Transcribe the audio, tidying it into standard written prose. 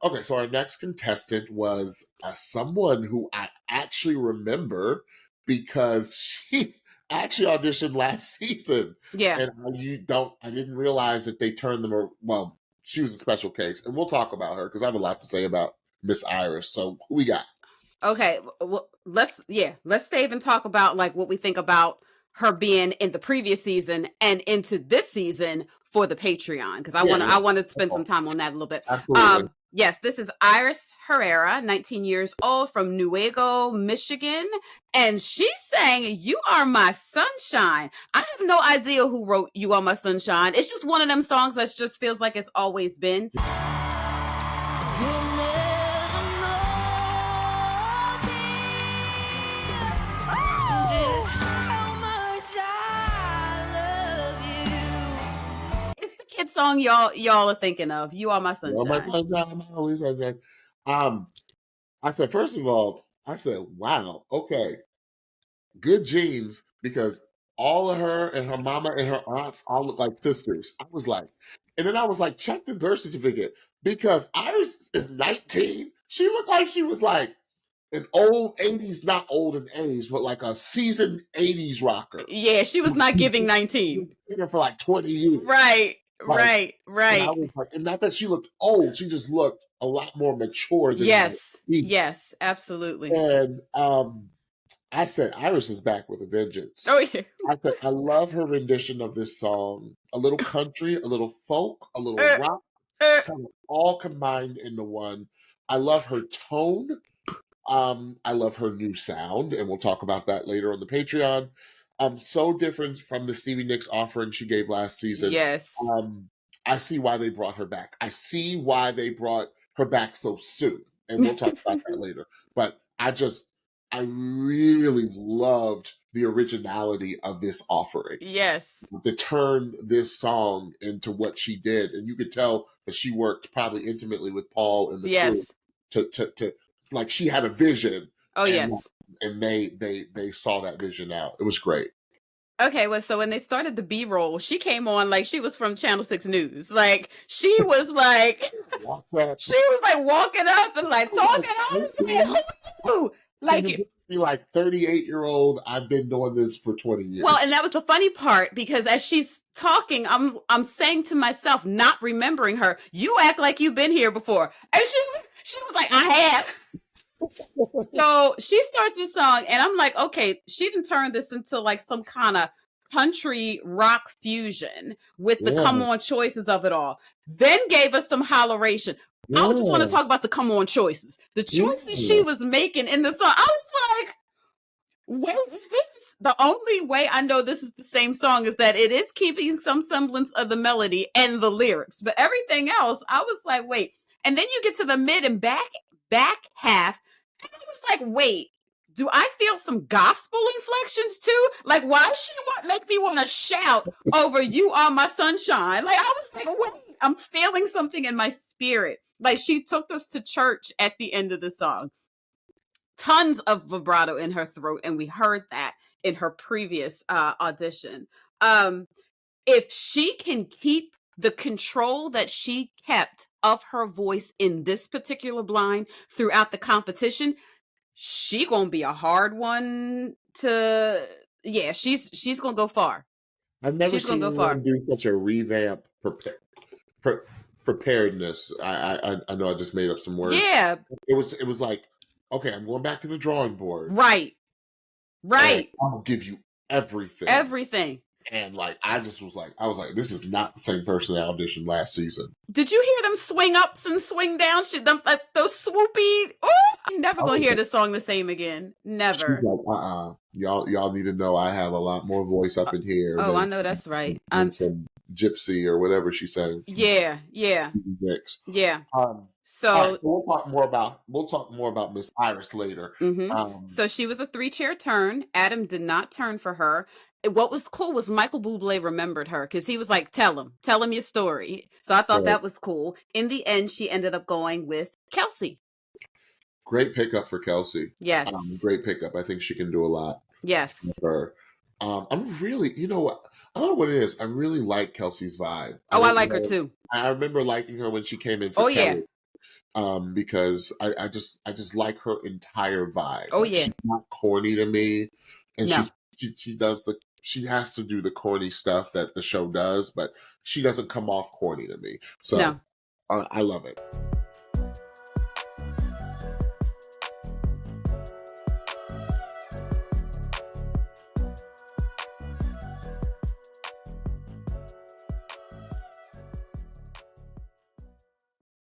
Okay, so our next contestant was someone who I actually remember because she actually auditioned last season, Yeah. and I didn't realize that they turned them. Well, she was a special case, and we'll talk about her because I have a lot to say about Miss Iris. So who we got? Okay, well, let's save and talk about like what we think about her being in the previous season and into this season for the Patreon, because I want to spend some time on that a little bit. Absolutely. Yes, this is Iris Herrera, 19 years old, from Newaygo, Michigan, and she sang "You Are My Sunshine." I have no idea who wrote "You Are My Sunshine." It's just one of them songs that just feels like it's always been. Song y'all are thinking of. "You Are My Sunshine." You Are My Sunshine, my only sunshine. I said, first of all, wow, okay, good genes, because all of her and her mama and her aunts all look like sisters. I was like, and then I was like, check the birth certificate, because Iris is 19. She looked like she was like an old 80s, not old in age, but like a seasoned 80s rocker. Yeah, she was not giving 19. For like 20 years. Right. And I was like, and not that she looked old, she just looked a lot more mature than yes, absolutely. And I said Iris is back with a vengeance. Oh yeah. I said I love her rendition of this song. A little country, a little folk, a little rock, kind of all combined into one. I love her tone. I love her new sound, and we'll talk about that later on the Patreon. So different from the Stevie Nicks offering she gave last season. Yes. I see why they brought her back. I see why they brought her back so soon, and we'll talk about that later. But I really loved the originality of this offering. Yes. To turn this song into what she did, and you could tell that she worked probably intimately with Paul and the crew to like, she had a vision. Oh, yes. And they saw that vision out. It was great. Okay, well, so when they started the B-roll, she came on like she was from Channel 6 News. Like, she was like, walking up and like talking. I was like, who are you? Like, be like 38-year-old. I've been doing this for 20 years. Well, and that was the funny part, because as she's talking, I'm saying to myself, not remembering her, you act like you've been here before. And she was like, I have. So she starts this song, and I'm like, okay, she didn't turn this into like some kind of country rock fusion with the come on choices of it all. Then gave us some holleration. I just want to talk about the come on choices. The choices she was making in the song. I was like, wait, is this the only way I know this is the same song is that it is keeping some semblance of the melody and the lyrics, but everything else, I was like, wait. And then you get to the mid and back half, and I was like, wait, do I feel some gospel inflections too? Like, why she make me want to shout over "You Are My Sunshine"? Like, I was like, wait, I'm feeling something in my spirit. Like, she took us to church at the end of the song. Tons of vibrato in her throat, and we heard that in her previous audition. If she can keep the control that she kept of her voice in this particular blind throughout the competition, she gonna be a hard one to. Yeah, she's gonna go far. I've never seen anyone do such a revamp preparedness. I know I just made up some words. Yeah, it was like, okay, I'm going back to the drawing board. Right. I'll give you everything. And like, I was like, this is not the same person that auditioned last season. Did you hear them swing ups and swing downs? Those swoopy. Oh, I'm never gonna hear this song the same again. Never. Like, y'all need to know I have a lot more voice up in here. Oh, I know that's right. And some gypsy or whatever she sang. Yeah. So we'll talk more about Miss Iris later. Mm-hmm. So she was a 3-chair turn. Adam did not turn for her. What was cool was Michael Bublé remembered her, because he was like, tell him your story. So I thought that was cool. In the end, she ended up going with Kelsey. Great pickup for Kelsey. Yes. Great pickup. I think she can do a lot. Yes. For her. I'm really, you know what? I don't know what it is. I really like Kelsey's vibe. I Oh, I don't like her know. too. I remember liking her when she came in for Oh yeah. Kelly, because I just like her entire vibe. Oh Like yeah. she's not corny to me, and No. she has to do the corny stuff that the show does, but she doesn't come off corny to me. No. So I love it.